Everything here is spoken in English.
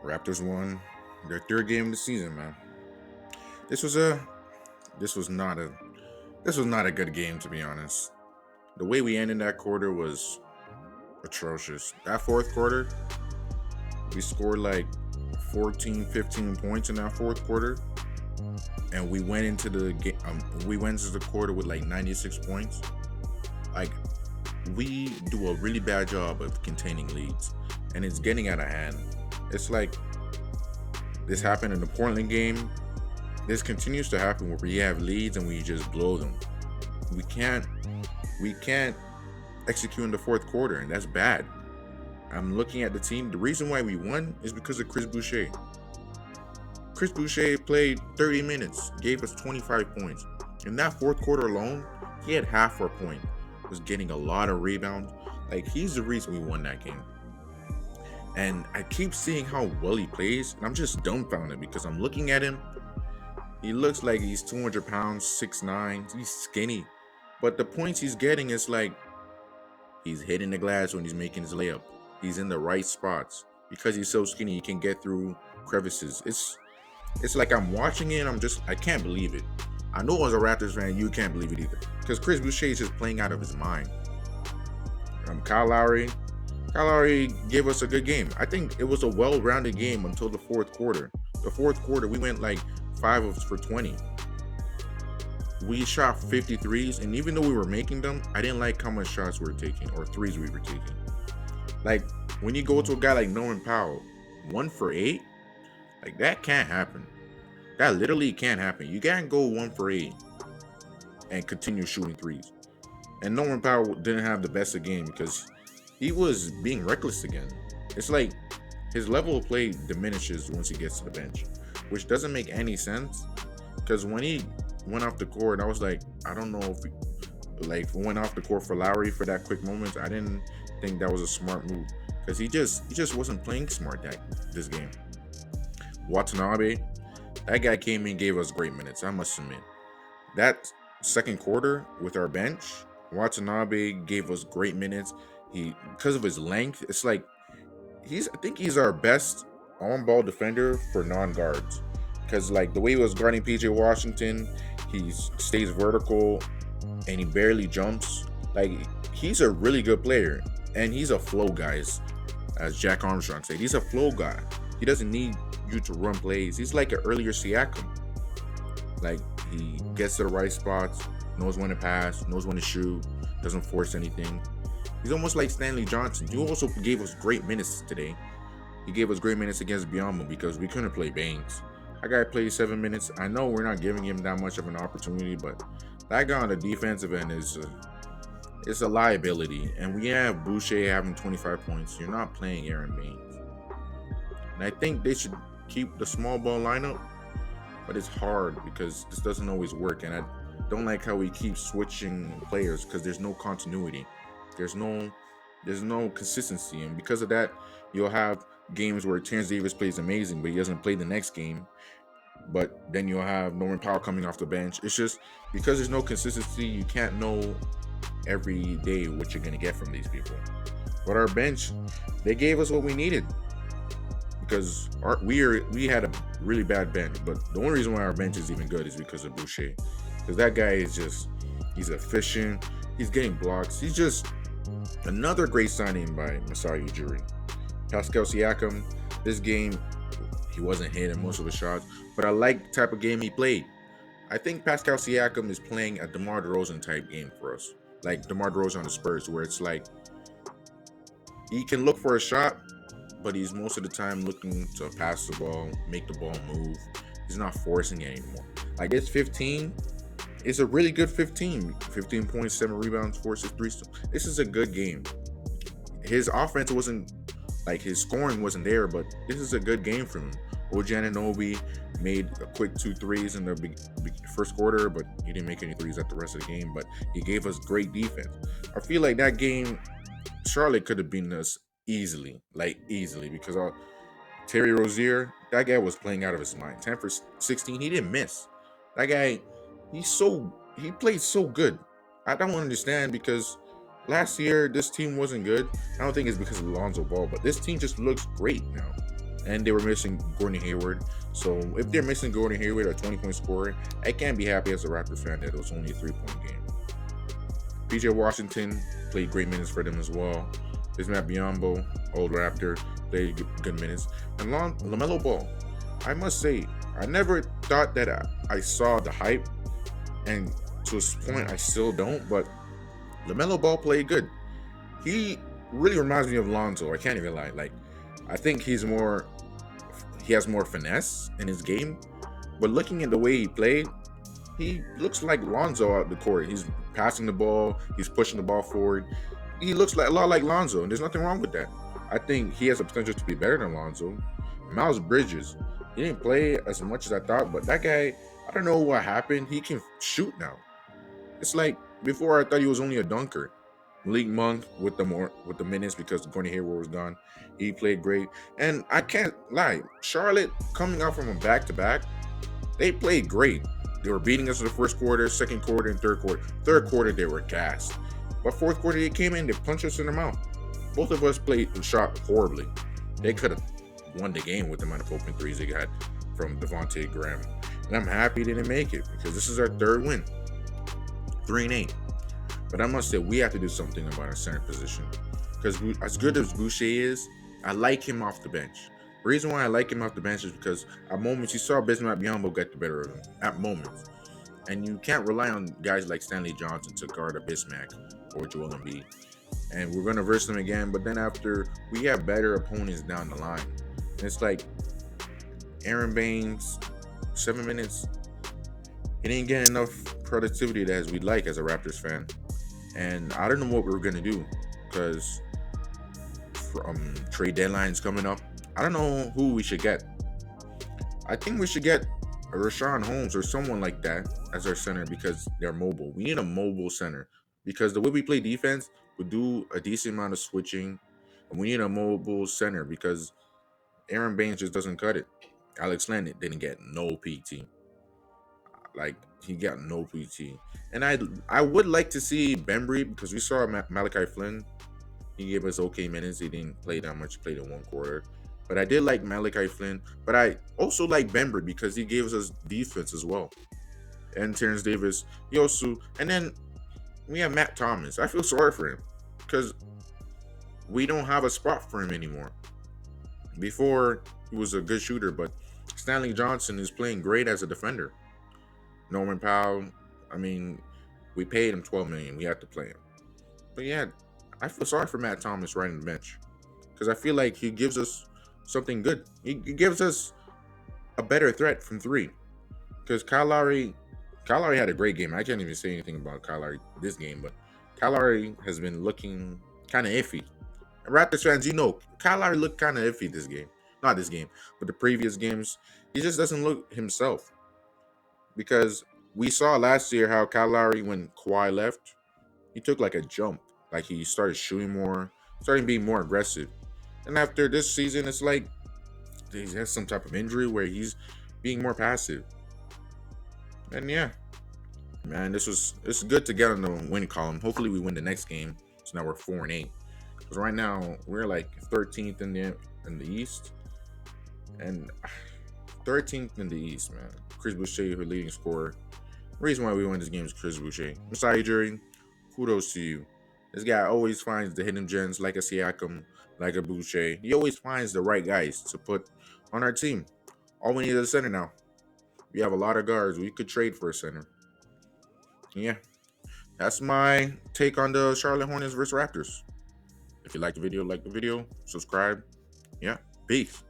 Raptors won their third game of the season, man. This was a this was not a this was not a good game, to be honest. The way we ended that quarter was atrocious. That fourth quarter, we scored like 14, 15 points in that fourth quarter, and we went into the game. We went into the quarter with like 96 points. Like, we do a really bad job of containing leads, and it's getting out of hand. It's like this happened in the Portland game. This continues to happen where we have leads and we just blow them. We can't we can't execute in the fourth quarter, and that's bad. I'm looking at the team. The reason why we won is because of Chris Boucher. Chris Boucher played 30 minutes, gave us 25 points. In that fourth quarter alone, he had half our point. Was getting a lot of rebounds. Like, he's the reason we won that game. And I keep seeing how well he plays, and I'm just dumbfounded because I'm looking at him. He looks like he's 200 pounds, 6'9". He's skinny. But the points he's getting is like he's hitting the glass when he's making his layup. He's in the right spots. Because he's so skinny, he can get through crevices. It's like I'm watching it and I can't believe it. I know as a Raptors fan, you can't believe it either. Because Chris Boucher is just playing out of his mind. Kyle Lowry gave us a good game. I think it was a well-rounded game until the fourth quarter. The fourth quarter, we went like 5 for 20. We shot 53s, and even though we were making them, I didn't like how much shots we were taking or threes we were taking. Like, when you go to a guy like Norman Powell, 1 for 8, like, that can't happen. That literally can't happen. You can't go 1 for 8 and continue shooting threes. And Norman Powell didn't have the best of game because he was being reckless again. It's like his level of play diminishes once he gets to the bench, which doesn't make any sense. Because when he went off the court, I was like, I don't know if he went off the court for Lowry for that quick moment. I didn't think that was a smart move because he just wasn't playing smart this game. Watanabe, that guy came in and gave us great minutes, I must admit. That second quarter with our bench, Watanabe gave us great minutes. Because of his length, it's like I think he's our best on-ball defender for non-guards. Because like the way he was guarding PJ Washington, he stays vertical and he barely jumps. Like, he's a really good player, and he's a flow guy, as Jack Armstrong said. He's a flow guy. He doesn't need you to run plays. He's like an earlier Siakam. Like, he gets to the right spots, knows when to pass, knows when to shoot, doesn't force anything. He's almost like Stanley Johnson. He also gave us great minutes today. He gave us great minutes against Biombo because we couldn't play Baines. That guy played 7 minutes. I know we're not giving him that much of an opportunity, but that guy on the defensive end is it's a liability. And we have Boucher having 25 points. You're not playing Aaron Baines. And I think they should keep the small ball lineup, but it's hard because this doesn't always work. And I don't like how we keep switching players because there's no continuity. There's no consistency. And because of that, you'll have games where Terrence Davis plays amazing, but he doesn't play the next game. But then you'll have Norman Powell coming off the bench. It's just because there's no consistency, you can't know every day what you're going to get from these people. But our bench, they gave us what we needed because we had a really bad bench. But the only reason why our bench is even good is because of Boucher. Because that guy he's efficient. He's getting blocks. He's just another great signing by Masai Ujiri. Pascal Siakam, this game, he wasn't hitting most of his shots, but I like the type of game he played. I think Pascal Siakam is playing a DeMar DeRozan type game for us. Like DeMar DeRozan on the Spurs, where it's like he can look for a shot, but he's most of the time looking to pass the ball, make the ball move. He's not forcing it anymore. Like, it's 15. It's a really good 15. 15 points, 7 rebounds, 4 assists, 3 steals. This is a good game. His offense wasn't, like, his scoring wasn't there, but this is a good game for him. OG Anunoby made a quick 2 threes in the first quarter, but he didn't make any threes at the rest of the game. But he gave us great defense. I feel like that game, Charlotte could have beaten us easily, because Terry Rozier, that guy was playing out of his mind. 10 for 16, he didn't miss. That guy, he played so good. I don't understand because last year this team wasn't good. I don't think it's because of Lonzo Ball, but this team just looks great now. and they were missing Gordon Hayward. So if they're missing Gordon Hayward, a 20-point scorer, I can't be happy as a Raptors fan that it was only a 3-point game. PJ Washington played great minutes for them as well. Bismack Biyombo, old Raptor, played good minutes. And LaMelo Ball, I must say, I never thought that I saw the hype, and to this point, I still don't. But LaMelo Ball played good. He really reminds me of Lonzo. I can't even lie. Like, I think he has more finesse in his game. But looking at the way he played, he looks like Lonzo out the court. He's passing the ball. He's pushing the ball forward. He looks like a lot like Lonzo, and there's nothing wrong with that. I think he has the potential to be better than Lonzo. Miles Bridges, he didn't play as much as I thought, but that guy, I don't know what happened. He can shoot now. It's like before I thought he was only a dunker. Malik Monk with the minutes because Gordon Hayward was gone. He played great, and I can't lie. Charlotte coming out from a back-to-back, they played great. They were beating us in the first quarter, second quarter, and third quarter. Third quarter, they were gassed. But fourth quarter, they came in, they punched us in the mouth. Both of us played and shot horribly. They could have won the game with the amount of open threes they got from Devontae Graham. And I'm happy they didn't make it because this is our third win. 3-8. But I must say, we have to do something about our center position. Because as good as Boucher is, I like him off the bench. The reason why I like him off the bench is because at moments you saw Bismack Biyombo get the better of him. At moments. And you can't rely on guys like Stanley Johnson to guard a Bismack or Joel Embiid. And we're going to verse them again, but then after, we have better opponents down the line. And it's like Aaron Baines, 7 minutes. He didn't get enough productivity as we'd like as a Raptors fan. And I don't know what we're going to do because trade deadline's coming up. I don't know who we should get. I think we should get a Rashawn Holmes or someone like that as our center because they're mobile. We need a mobile center because the way we play defense would do a decent amount of switching. And we need a mobile center because Aaron Baines just doesn't cut it. Alex Len didn't get no PT. Like, he got no PT. And I would like to see Bembry because we saw Malachi Flynn. He gave us okay minutes. He didn't play that much. He played in one quarter. But I did like Malachi Flynn. But I also like Bembry because he gives us defense as well. And Terrence Davis, Yosu. And then we have Matt Thomas. I feel sorry for him because we don't have a spot for him anymore. Before, he was a good shooter, but Stanley Johnson is playing great as a defender. Norman Powell, I mean, we paid him $12 million. We had to play him. But yeah, I feel sorry for Matt Thomas riding the bench because I feel like he gives us something good. He gives us a better threat from three. Because Kyle Lowry had a great game. I can't even say anything about Kyle Lowry this game, but Kyle Lowry has been looking kind of iffy. And Raptors fans, you know, Kyle Lowry looked kind of iffy this game. Not this game, but the previous games. He just doesn't look himself. Because we saw last year how Kyle Lowry, when Kawhi left, he took like a jump. Like he started shooting more, starting being more aggressive. And after this season, it's like he has some type of injury where he's being more passive. And yeah, man, it's good to get on the win column. Hopefully we win the next game. So now we're 4-8. Because right now we're like 13th in the East. And 13th in the East, man. Chris Boucher, your leading scorer. The reason why we won this game is Chris Boucher. Masai Ujiri, kudos to you. This guy always finds the hidden gems like a Siakam, like a Boucher. He always finds the right guys to put on our team. All we need is a center now. We have a lot of guards. We could trade for a center. Yeah, that's my take on the Charlotte Hornets versus Raptors. If you like the video, subscribe. Yeah, peace.